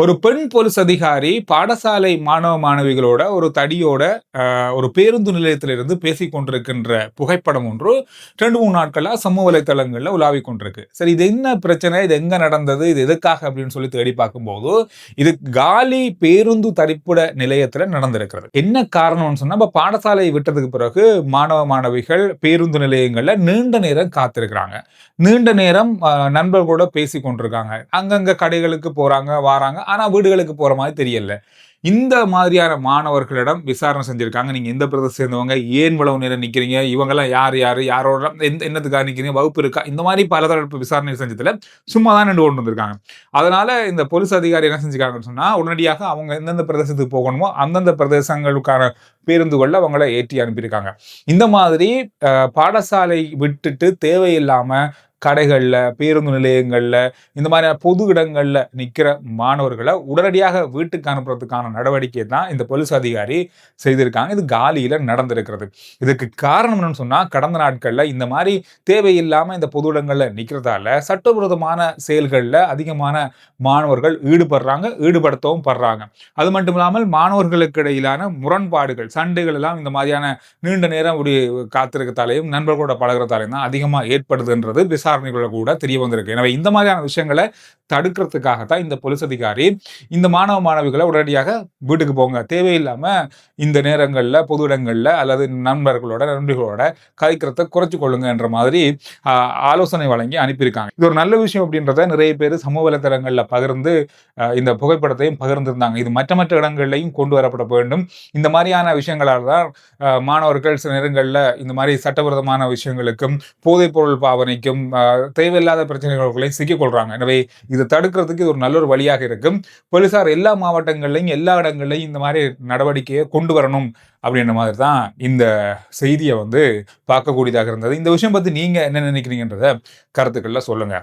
ஒரு பெண் போலீஸ் அதிகாரி பாடசாலை மாணவ மாணவிகளோட ஒரு தடியோட ஒரு பேருந்து நிலையத்திலிருந்து பேசிக் கொண்டிருக்கின்ற புகைப்படம் ஒன்று 2-3 நாட்களா சமூக வலைத்தளங்கள்ல உலாவிக் கொண்டிருக்கு. சரி, இது என்ன பிரச்சனை? இது எங்க நடந்தது? இது எதுக்காக அப்படின்னு சொல்லி தேடி பார்க்கும்போது, இது காலி பேருந்து தரிப்பிட நிலையத்துல நடந்திருக்கிறது. என்ன காரணம்னு சொன்னா, இப்ப பாடசாலை விட்டதுக்கு பிறகு மாணவ மாணவிகள் பேருந்து நிலையங்கள்ல நீண்ட நேரம் காத்திருக்கிறாங்க. நீண்ட நேரம் நண்பர்களோட பேசிக் கொண்டிருக்காங்க. அங்கங்க கடைகளுக்கு போறாங்க, வாராங்க. ஆனா வீடுகளுக்கு போற மாதிரி தெரியல. இந்த மாதிரியான மாணவர்களிடம் விசாரணை செஞ்சிருக்காங்க. நீங்க எந்த பிரதேசத்த சேர்ந்தவங்க? ஏன் இவ்வளவு நேரம் நிக்கிறீங்க? இவங்கலாம் யாரு யாரு? யாரோட என்னத்துக்காக நிக்கிறீங்க? வகுப்பு இருக்கா? இந்த மாதிரி பலதரப்பு விசாரணை செஞ்சதுல சும்மா தான் நிண்டு கொண்டு வந்திருக்காங்க. அதனால இந்த போலீஸ் அதிகாரி என்ன செஞ்சிருக்காங்கன்னு சொன்னா, உடனடியாக அவங்க எந்தெந்த பிரதேசத்துக்கு போகணுமோ அந்தந்த பிரதேசங்களுக்கான பேருந்துகள்ல அவங்கள ஏற்றி அனுப்பியிருக்காங்க. இந்த மாதிரி பாடசாலை விட்டுட்டு தேவையில்லாம கடைகள்ல, பேருந்து நிலையங்கள்ல, இந்த மாதிரியான பொது இடங்கள்ல நிக்கிற மாணவர்கள உடனடியாக வீட்டுக்கு அனுப்புறதுக்கான நடவடிக்கை தான் இந்த போலீஸ் அதிகாரி செய்திருக்காங்க. இது காலியில நடந்திருக்கிறது. இதுக்கு காரணம் என்னன்னு சொன்னா, கடந்த நாட்கள்ல இந்த மாரி தேவையில்லாம இந்த பொது இடங்கள்ல நிக்கிறதால சட்டவிரோதமான செயல்கள்ல அதிகமான மாணவர்கள் ஈடுபடுத்தவும் படுறாங்க. அது மட்டும் இல்லாமல் மாணவர்களுக்கு இடையிலான முரண்பாடுகள், சண்டைகள் எல்லாம் இந்த மாதிரியான நீண்ட நேரம் இப்படி காத்திருக்கத்தாலேயும் நண்பர்களோட பழகுறதாலேயும் தான் அதிகமா ஏற்படுதுன்றது விசாரணைகளை கூட தெரிய வந்திருக்கு. எனவே இந்த மாதிரியான விஷயங்களை தடுக்கிறதுக்காகத்தான் இந்த போலீஸ் அதிகாரி இந்த மாணவ மாணவிகளை உடனடியாக வீட்டுக்கு போங்க, தேவையில்லாம இந்த நேரங்கள்ல பொது இடங்கள்ல அல்லது நண்பர்களோட கதைக்கிறத குறைச்சு கொள்ளுங்க என்ற மாதிரி ஆலோசனை வழங்கி அனுப்பியிருக்காங்க. இது ஒரு நல்ல விஷயம் அப்படின்றத நிறைய பேர் சமூக வலைதளங்கள்ல பகிர்ந்து இந்த புகைப்படத்தையும் பகிர்ந்திருந்தாங்க. இது மற்ற இடங்கள்லையும் கொண்டு வரப்பட வேண்டும். இந்த மாதிரியான விஷயங்களால் தான் மாணவர்கள் சில நேரங்கள்ல இந்த மாதிரி சட்டவிரோதமான விஷயங்களுக்கும் போதைப் பொருள் பாவனைக்கும் தேவையில்லாத பிரச்சனைகளையும் சிக்கிக் கொள்றாங்க. எனவே இதை தடுக்கிறதுக்கு இது ஒரு நல்ல ஒரு வழியாக இருக்கும். போலீசார் எல்லா மாவட்டங்கள்லையும் எல்லா இடங்கள்லையும் இந்த மாதிரி நடவடிக்கையை கொண்டு வரணும் அப்படின்ற மாதிரி தான் இந்த செய்தியை பார்க்கக்கூடியதாக இருந்தது. இந்த விஷயம் பத்தி நீங்க என்ன நினைக்கிறீங்கன்றத கருத்துக்கள்ல சொல்லுங்க.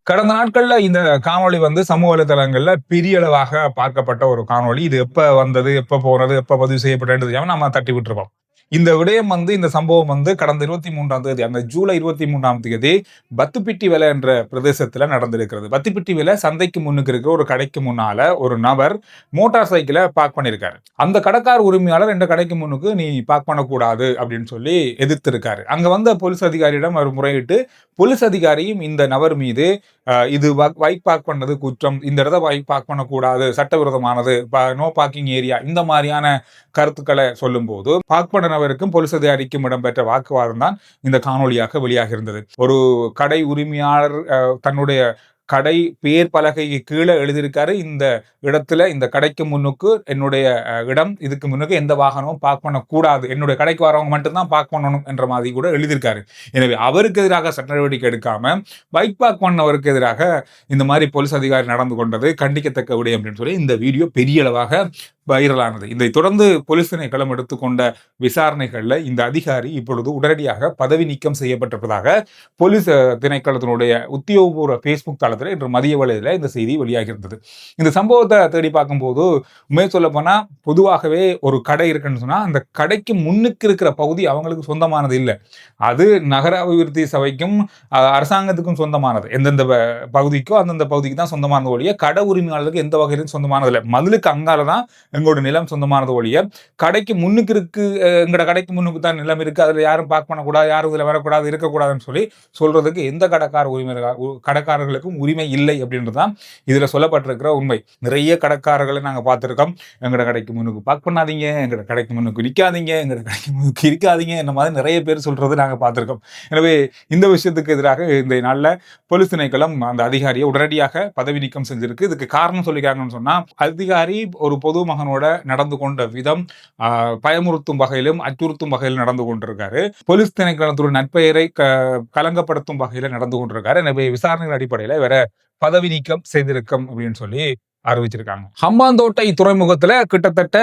கடந்த நாட்கள்ல இந்த காணொளி சமூக வலைதளங்கள்ல பெரிய அளவாக பார்க்கப்பட்ட ஒரு காணொளி. இது எப்ப வந்தது, எப்ப போனது, எப்ப பதிவு செய்யப்பட்டது நம்ம தட்டி விட்டுருப்போம். இந்த விடயம் இந்த சம்பவம் கடந்த 23ஆம் தேதி, அந்த ஜூலை 23ஆம் தேதி பத்துப்பிட்டி வேலை என்ற பிரதேசத்துல நடந்திருக்கிறது. பத்துப்பிட்டி வேலை சந்தைக்கு முன்னுக்கு இருக்கிற ஒரு கடைக்கு முன்னால ஒரு நபர் மோட்டார் சைக்கிளை பார்க் பண்ணிருக்காரு. அந்த கடைக்கார உரிமையாளர் இந்த கடைக்கு முன்னுக்கு நீ பார்க் பண்ணக்கூடாது அப்படின்னு சொல்லி எதிர்த்திருக்காரு. அங்க வந்த போலீஸ் அதிகாரியிடம் அவர் முறையிட்டு போலீஸ் அதிகாரியும் இந்த நபர் மீது இது பைக் பார்க் பண்ணது குற்றம், இந்த இடத்த பைக் பார்க் பண்ணக்கூடாது, சட்டவிரோதமானது, நோ பார்க்கிங் ஏரியா, இந்த மாதிரியான கருத்துக்களை சொல்லும் போது பார்க் பண்ண நபருக்கும் போலீஸ் அதிகாரிக்கும் இடம்பெற்ற வாக்குவாதம் தான் இந்த காணொலியாக வெளியாக இருந்தது. ஒரு கடை உரிமையாளர் தன்னுடைய கடை பேர் பலகைக்கு கீழே எழுதியிருக்காரு, இந்த இடத்துல இந்த கடைக்கு முன்னுக்கு என்னுடைய இடம், இதுக்கு முன்னுக்கு எந்த வாகனமும் பார்க் பண்ணக்கூடாது, என்னுடைய கடைக்கு வரவங்க மட்டும்தான் பார்க் பண்ணணும் என்ற மாதிரி கூட எழுதியிருக்காரு. எனவே அவருக்கு எதிராக சட்ட நடவடிக்கை எடுக்காம பைக் பார்க் பண்ணவருக்கு எதிராக இந்த மாதிரி போலீஸ் அதிகாரி நடந்து கொண்டது கண்டிக்கத்தக்க விடயம் அப்படின்னு சொல்லி இந்த வீடியோ பெரிய அளவாக வைரலானது. இதை தொடர்ந்து போலீஸ் திணைக்களம் எடுத்துக்கொண்ட விசாரணைகள்ல இந்த அதிகாரி இப்பொழுது உடனடியாக பதவி நீக்கம் செய்யப்பட்டிருப்பதாக போலீஸ் திணைக்களத்தினுடைய உத்தியோகபூர்வ பேஸ்புக் தளத்தில் இன்று மதிய வேளையில இந்த செய்தி வெளியாகி இருந்தது. இந்த சம்பவத்தை தேடி பார்க்கும்போது உண்மையை சொல்ல போனா, பொதுவாகவே ஒரு கடை இருக்குன்னு சொன்னா அந்த கடைக்கு முன்னுக்கு இருக்கிற பகுதி அவங்களுக்கு சொந்தமானது இல்லை. அது நகர அபிவிருத்தி சபைக்கும் அரசாங்கத்துக்கும் சொந்தமானது. எந்தெந்த பகுதிக்கோ அந்தந்த பகுதிக்கு தான் சொந்தமானது ஒழிய கடை உரிமையாளருக்கு எந்த வகையிலும் சொந்தமானது இல்லை. மதிலுக்கு அங்காலதான் எங்களோட நிலம் சொந்தமானது ஒழிய கடைக்கு முன்னுக்கு இருக்கு, எங்களோட கடைக்கு முன்னுக்கு தான் நிலம் இருக்கு, அதுல யாரும் பார்க் பண்ணக்கூடாது, யாரும் இதுல வரக்கூடாது, இருக்கக்கூடாதுன்னு சொல்லி சொல்றதுக்கு எந்த கடைக்காரர்களுக்கும் உரிமை இல்லை அப்படின்றதுதான் இதுல சொல்லப்பட்டிருக்கிற உண்மை. நிறைய கடைக்காரர்களை நாங்க பார்த்திருக்கோம். எங்களோட கடைக்கு முன்னுக்கு பார்க் பண்ணாதீங்க, எங்களோட கடைக்கு முன்னுக்கு நிற்காதீங்க, எங்களோட கடைக்கு முன்னுக்கு இருக்காதீங்க, இந்த மாதிரி நிறைய பேர் சொல்றது நாங்க பார்த்திருக்கோம். எனவே இந்த விஷயத்துக்கு எதிராக இந்த நாள்ல போலீஸ் திணைக்களம் அந்த அதிகாரியை உடனடியாக பதவி நீக்கம் செஞ்சிருக்கு. இதுக்கு காரணம் சொல்லிக்காங்கன்னு சொன்னா, அதிகாரி ஒரு பொது மகனோட நடந்து கொண்ட விதம் பயமுறுத்தும் வகையிலும் அச்சுறுத்தும் வகையில் நடந்து கொண்டிருக்காரு. போலீஸ் திணைக்களத்துடைய நற்பெயரை கலங்கப்படுத்தும் வகையில நடந்து கொண்டிருக்காரு. எனவே விசாரணைகள் அடிப்படையில வேற பதவி நீக்கம் செய்திருக்கும் அப்படின்னு சொல்லி அறிவிச்சிருக்காங்க. ஹம்பாந்தோட்டை துறைமுகத்துல கிட்டத்தட்ட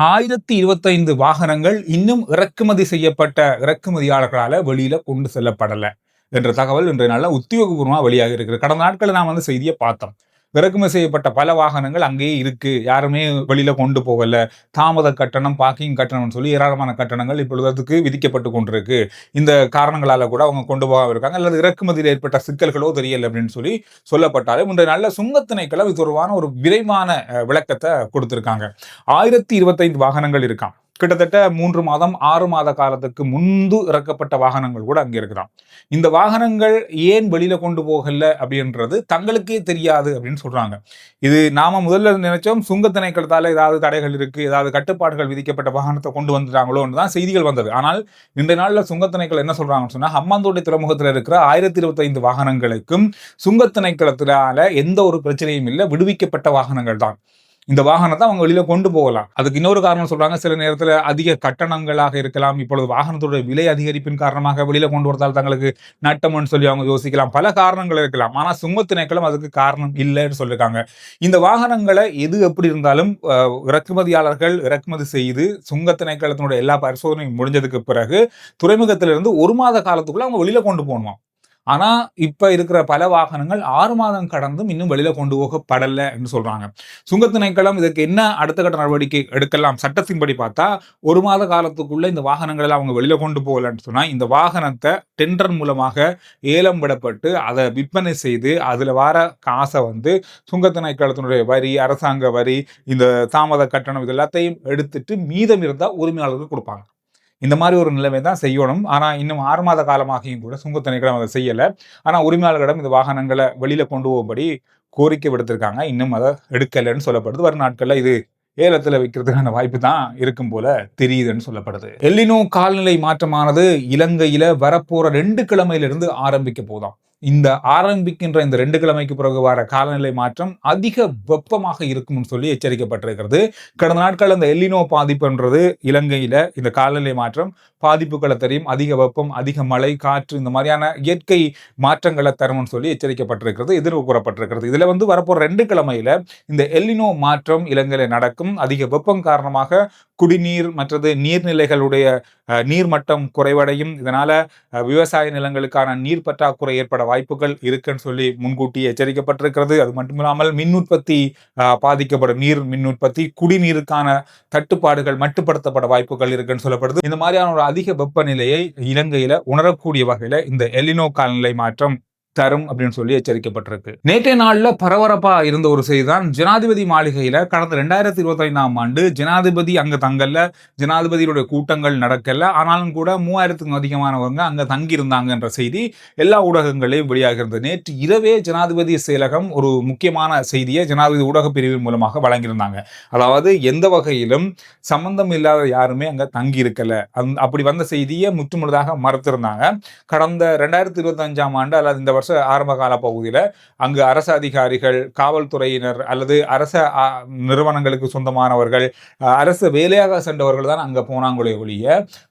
1025 வாகனங்கள் இன்னும் இறக்குமதி செய்யப்பட்ட இறக்குமதியாளர்களால வெளியில கொண்டு செல்லப்படல என்ற தகவல் இன்றைய நாள்ல உத்தியோகபூர்வமா வெளியாக இருக்கிறது. கடந்த நாட்களில் நாம் செய்தியை பார்த்தோம். இறக்குமதி செய்யப்பட்ட பல வாகனங்கள் அங்கேயே இருக்கு, யாருமே வெளியில கொண்டு போகல, தாமத கட்டணம், பார்க்கிங் கட்டணம் சொல்லி ஏராளமான கட்டணங்கள் இப்பொழுது அதுக்கு விதிக்கப்பட்டு கொண்டிருக்கு. இந்த காரணங்களால கூட அவங்க கொண்டு போகாம இருக்காங்க, அல்லது இறக்குமதியில் ஏற்பட்ட சிக்கல்களோ தெரியல அப்படின்னு சொல்லி சொல்லப்பட்டாலும் இன்றைய நல்ல சுங்கத் திணைக்களம் இது தொடர்பான ஒரு விரைவான விளக்கத்தை கொடுத்திருக்காங்க. 1025 வாகனங்கள் இருக்காம். கிட்டத்தட்ட 3 மாதம் 6 மாத காலத்துக்கு முன்பு இறக்கப்பட்ட வாகனங்கள் கூட அங்க இருக்குதாம். இந்த வாகனங்கள் ஏன் வெளியில கொண்டு போகல அப்படின்றது தங்களுக்கே தெரியாது அப்படின்னு சொல்றாங்க. இது நாம முதல்ல நினைச்சோம் சுங்க திணைக்களத்தால ஏதாவது தடைகள் இருக்கு, ஏதாவது கட்டுப்பாடுகள் விதிக்கப்பட்ட வாகனத்தை கொண்டு வந்துட்டாங்களோன்னு தான் செய்திகள் வந்தது. ஆனால் இன்றைய நாள்ல சுங்க திணைக்களம் என்ன சொல்றாங்கன்னு சொன்னா, ஹம்பாந்தோட்டை துறைமுகத்தில் இருக்கிற 1025 வாகனங்களுக்கும் சுங்க திணைக்களத்தினால எந்த ஒரு பிரச்சனையும் இல்லை, விடுவிக்கப்பட்ட வாகனங்கள் தான். இந்த வாகனத்தை அவங்க வெளியில கொண்டு போகலாம். அதுக்கு இன்னொரு காரணம் சொல்றாங்க, சில நேரத்தில் அதிக கட்டணங்களாக இருக்கலாம், இப்பொழுது வாகனத்தோட விலை அதிகரிப்பின் காரணமாக வெளியில கொண்டு வரதால் தங்களுக்கு நட்டம்னு சொல்லி அவங்க யோசிக்கலாம், பல காரணங்கள் இருக்கலாம். ஆனா சுங்க திணைக்களம் அதுக்கு காரணம் இல்லைன்னு சொல்லியிருக்காங்க. இந்த வாகனங்களை எது எப்படி இருந்தாலும் இறக்குமதியாளர்கள் இறக்குமதி செய்து சுங்க திணைக்களத்தினுடைய எல்லா பரிசோதனையும் முடிஞ்சதுக்கு பிறகு துறைமுகத்திலிருந்து 1 மாத காலத்துக்குள்ள அவங்க வெளியில கொண்டு போகணுமா. ஆனா இப்ப இருக்கிற பல வாகனங்கள் 6 மாதம் கடந்தும் இன்னும் வெளியில கொண்டு போகப்படல என்று சொல்றாங்க. சுங்கத் திணைக்களம் இதற்கு என்ன அடுத்த கட்ட நடவடிக்கை எடுக்கலாம் சட்டத்தின்படி பார்த்தா, 1 மாத காலத்துக்குள்ள இந்த வாகனங்களை அவங்க வெளியில கொண்டு போகலன்னு சொன்னா, இந்த வாகனத்தை டெண்டர் மூலமாக ஏலம் விடப்பட்டு அதை விற்பனை செய்து அதுல வர காசை வந்து சுங்கத் திணைக்களத்தினுடைய வரி, அரசாங்க வரி, இந்த தாமத கட்டணம் இது எல்லாத்தையும் எடுத்துட்டு மீதம் இருந்தா உரிமையாளர்களுக்கு கொடுப்பாங்க. இந்த மாதிரி ஒரு நிலைமை தான் செய்யணும். ஆனா இன்னும் 6 மாத காலமாகியும் கூட சுங்க திணைக்களம் அதை செய்யல. ஆனா உரிமையாளர்களிடம் இந்த வாகனங்களை வெளியில கொண்டு போகும்படி கோரிக்கை விடுத்திருக்காங்க. இன்னும் அதை எடுக்கலைன்னு சொல்லப்படுது. வரும் நாட்கள்ல இது ஏலத்துல வைக்கிறதுக்கான வாய்ப்பு தான் இருக்கும் போல தெரியுதுன்னு சொல்லப்படுது. எல்லினோ காலநிலை மாற்றமானது இலங்கையில வரப்போற 2 கிழமையிலிருந்து ஆரம்பிக்க போதாம். இந்த ஆரம்பிக்கின்ற இந்த 2 கிழமைக்கு பிறகு வர காலநிலை மாற்றம் அதிக வெப்பமாக இருக்கும்னு சொல்லி எச்சரிக்கப்பட்டிருக்கிறது. கடந்த நாட்கள் அந்த எல்லினோ பாதிப்புன்றது இலங்கையில இந்த காலநிலை மாற்றம் பாதிப்புகளை தெரியும், அதிக வெப்பம், அதிக மழை, காற்று, இந்த மாதிரியான இயற்கை மாற்றங்களை தரும்னு சொல்லி எச்சரிக்கப்பட்டிருக்கிறது, எதிர்வு கூறப்பட்டிருக்கிறது. இதுல வந்து வரப்போற 2 கிழமையில இந்த எல்லினோ மாற்றம் இலங்கையில நடக்கும். அதிக வெப்பம் காரணமாக குடிநீர் மற்றது நீர்நிலைகளுடைய நீர்மட்டம் குறைவடையும். இதனால விவசாய நிலங்களுக்கான நீர் பற்றாக்குறை ஏற்பட வாய்ப்புகள் இருக்குன்னு சொல்லி முன்கூட்டி எச்சரிக்கப்பட்டிருக்கிறது. அது மட்டுமில்லாமல் மின் உற்பத்தி பாதிக்கப்படும், நீர் மின் உற்பத்தி, குடிநீருக்கான தட்டுப்பாடுகள் மட்டுப்படுத்தப்பட வாய்ப்புகள் இருக்குன்னு சொல்லப்படுது. இந்த மாதிரியான ஒரு அதிக வெப்பநிலையை இலங்கையில உணரக்கூடிய வகையில இந்த எல்லினோ காலநிலை மாற்றம் தரும் அப்படின்னு சொல்லி எச்சரிக்கப்பட்டிருக்கு. நேற்றைய நாள்ல பரபரப்பா இருந்த ஒரு செய்திதான், ஜனாதிபதி மாளிகையில கடந்த 2025ஆம் ஆண்டு ஜனாதிபதி அங்க தங்கல்ல, ஜனாதிபதியுடைய கூட்டங்கள் நடக்கல, ஆனாலும் கூட 3000க்கும் அதிகமானவங்க அங்க தங்கி இருந்தாங்கன்ற செய்தி எல்லா ஊடகங்களையும் வெளியாகிறது. நேற்று இரவே ஜனாதிபதி செயலகம் ஒரு முக்கியமான செய்தியை ஜனாதிபதி ஊடக பிரிவின் மூலமாக வழங்கியிருந்தாங்க. அதாவது எந்த வகையிலும் சம்பந்தம் இல்லாத யாருமே அங்க தங்கி இருக்கல, அப்படி வந்த செய்தியை முற்றுமுழுதாக மறுத்திருந்தாங்க. கடந்த 2025ஆம் ஆண்டு அல்லது இந்த வருஷம் ஆரம்ப கால பகுதியில் அங்கு அரசு அதிகாரிகள், காவல்துறையினர் அல்லது அரச நிறுவனங்களுக்கு சொந்தமானவர்கள், அரசு வேலையாக சென்றவர்கள் தான் அங்க போனாங்களே ஒழிய,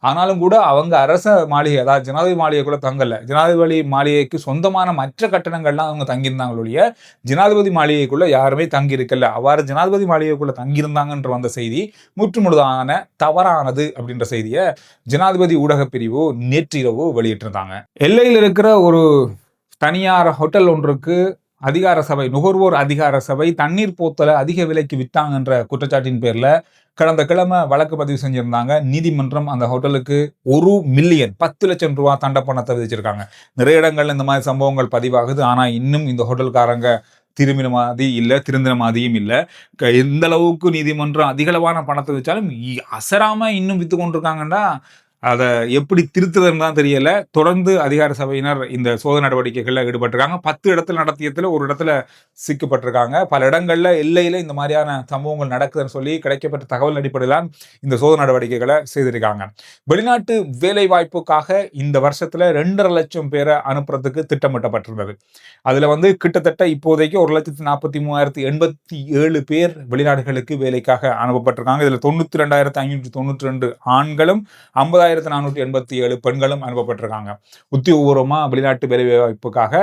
ஆனாலும் கூட அவங்க அரச மாளிகை அதாவது ஜனாதிபதி மாளிகை கூட தங்கல, ஜனாதிபதி மாளிகைக்கு சொந்தமான மற்ற கட்டணங்கள்லாம் அவங்க தங்கியிருந்தாங்க ஒழிய ஜனாதிபதி மாளிகைக்குள்ள யாருமே தங்கி இருக்கல. அவ்வாறு ஜனாதிபதி மாளிகைக்குள்ள தங்கியிருந்தாங்கன்ற வந்த செய்தி முற்றுமுழுதான தவறானது அப்படின்ற செய்தியை ஜனாதிபதி ஊடக பிரிவு நேற்றிரவு வெளியிட்டிருந்தாங்க. எல்லையில் இருக்கிற ஒரு தனியார் ஹோட்டல் ஒன்றுக்கு அதிகார சபை, நுகர்வோர் அதிகார சபை தண்ணீர் போத்தலை அதிக விலைக்கு விட்டாங்கன்ற குற்றச்சாட்டின் பேர்ல கடந்த கிழமை வழக்கு பதிவு செஞ்சிருந்தாங்க. நீதிமன்றம் அந்த ஹோட்டலுக்கு 1 மில்லியன் 10 லட்சம் ரூபாய் தண்ட பணத்தை விதிச்சிருக்காங்க. நிறைய இடங்கள்ல இந்த மாதிரி சம்பவங்கள் பதிவாகுது. ஆனா இன்னும் இந்த ஹோட்டல்காரங்க திரும்பின மாதிரி இல்லை, திருந்தின மாதிரியும் இல்லை. எந்த அளவுக்கு நீதிமன்றம் அதிகளவான பணத்தை வச்சாலும் அசராம இன்னும் வித்து கொண்டிருக்காங்கன்னா அதை எப்படி திருத்துறதுன்னு தான் தெரியல. தொடர்ந்து அதிகார சபையினர் இந்த சோதனை நடவடிக்கைகள்ல ஈடுபட்டிருக்காங்க. 10 இடத்துல நடத்தியத்துல ஒரு இடத்துல சிக்கப்பட்டிருக்காங்க. பல இடங்கள்ல எல்லையில இந்த மாதிரியான சம்பவங்கள் நடக்குதுன்னு சொல்லி கிடைக்கப்பட்ட தகவல் அடிப்படையில் இந்த சோதனை நடவடிக்கைகளை செய்திருக்காங்க. வெளிநாட்டு வேலை வாய்ப்புக்காக இந்த வருஷத்துல 2.5 லட்சம் பேரை அனுப்புறதுக்கு திட்டமிட்டப்பட்டிருந்தது. அதுல வந்து கிட்டத்தட்ட இப்போதைக்கு 1,43,087 பேர் வெளிநாடுகளுக்கு வேலைக்காக அனுப்பப்பட்டிருக்காங்க. இதுல 92,592 ஆண்களும் 50,000 2487 பெண்களும் அனுப்பப்பட்டிருக்காங்க. உத்தியோகபூர்வமா வெளிநாட்டு வேலைவாய்ப்புக்காக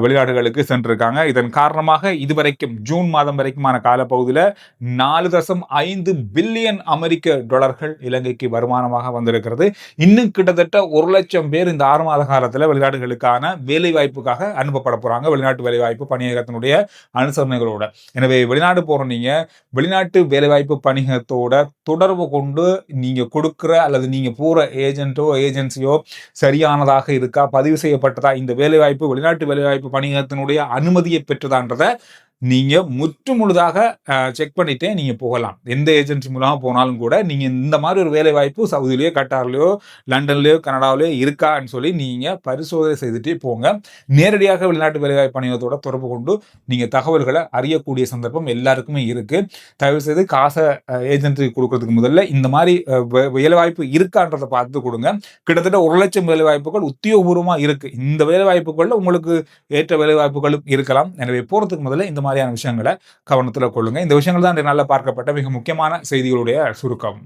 வெளிநாடுகளுக்கு சென்றிருக்காங்க. இதன் காரணமாக இதுவரைக்கும் ஜூன் மாதம் வரைக்குமான காலப்பகுதியில் 4.5 பில்லியன் அமெரிக்க டாலர்கள் இலங்கைக்கு வருமானமாக வந்திருக்கிறது. இன்னும் கிட்டத்தட்ட 1 லட்சம் பேர் இந்த 6 மாத காலத்தில் வெளிநாடுகளுக்கான வேலை வாய்ப்புக்காக அனுப்பப்பட போறாங்க, வெளிநாட்டு வேலைவாய்ப்பு பணியகத்தினுடைய அனுசரணைகளோட. எனவே வெளிநாடு போற நீங்க வெளிநாட்டு வேலைவாய்ப்பு பணியகத்தோட தொடர்பு கொண்டு நீங்க கொடுக்கிற அல்லது நீங்க போற ஏஜென்சியோ சரியானதாக இருக்கா, பதிவு செய்யப்பட்டதா, இந்த வேலைவாய்ப்பு வெளிநாட்டு வேலைவாய்ப்பு பணியகத்தினுடைய அனுமதியை பெற்றதான்றதை நீங்க முற்று முழுதாக செக் பண்ணிட்டே நீங்க போகலாம். எந்த ஏஜென்சி மூலமா போனாலும் கூட நீங்க இந்த மாதிரி ஒரு வேலை வாய்ப்பு சவுதியிலேயோ, கட்டார்லயோ, லண்டன்லயோ, கனடாவிலயோ இருக்கான்னு சொல்லி நீங்க பரிசோதனை செய்துட்டே போங்க. நேரடியாக வெளிநாட்டு வேலைவாய்ப்பு பணியகத்தோட தொடர்பு கொண்டு நீங்க தகவல்களை அறியக்கூடிய சந்தர்ப்பம் எல்லாருக்குமே இருக்கு. தயவு செய்து காசை ஏஜென்சி கொடுக்கறதுக்கு முதல்ல இந்த மாதிரி வேலைவாய்ப்பு இருக்கான்றதை பார்த்து கொடுங்க. கிட்டத்தட்ட 1 லட்சம் வேலைவாய்ப்புகள் உத்தியோகபூர்வமா இருக்கு. இந்த வேலைவாய்ப்புகள்ல உங்களுக்கு ஏற்ற வேலைவாய்ப்புகளும் இருக்கலாம். எனவே போறதுக்கு முதல்ல இந்த மாதிரியான விஷயங்களை கவனத்தில் கொள்ளுங்க. இந்த விஷயங்கள் தான் நல்லா பார்க்கப்பட்ட மிக முக்கியமான செய்திகளுடைய சுருக்கம்.